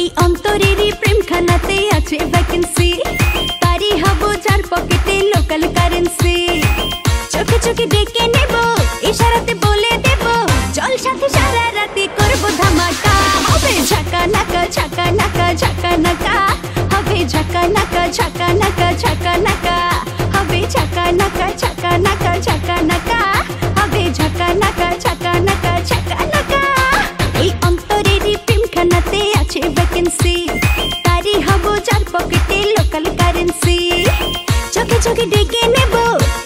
এই অন্তরেরই প্রেমখানাতে আছে ভ্যাকেন্সি, তারই হব যার পকেটে লোকাল কারেন্সি। চোখে চোখে ডেকে নেব, ইশারাতে বলে দেব, চল সাথে সারা রাতে করব ধামাকা। হবে ঝাকা নাকা ঝাকা নাকা ঝাকা নাকা, হবে ঝাকা নাকা ঝাকা নাকা ঝাকা নাকা, হবে ঝাকা নাকা ঝাকা নাকা ঝাকা নাকা, হবে ঝাকা নাকা ঝাকা নাকা ঝাকা নাকা। এই অন্তরেরই প্রেমখানাতে আছে ভ্যাকেন্সি, তারই হব যার পকেটে লোকাল কারেন্সি। চোখে চোখে ডেকে নেব,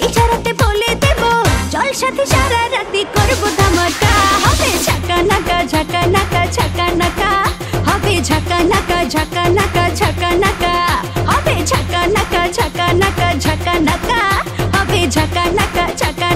ইশারাতে বলে দেব, চল সাথে সারা রাতে করব ধামাকা। হবে ঝাকা নাকা ঝাকা নাকা ঝাকা নাকা, হবে ঝাকা নাকা ঝাকা নাকা ঝাকা নাকা, হবে ঝাকা নাকা ঝাকা নাকা ঝাকা নাকা, হবে ঝাকা নাকা ঝাকা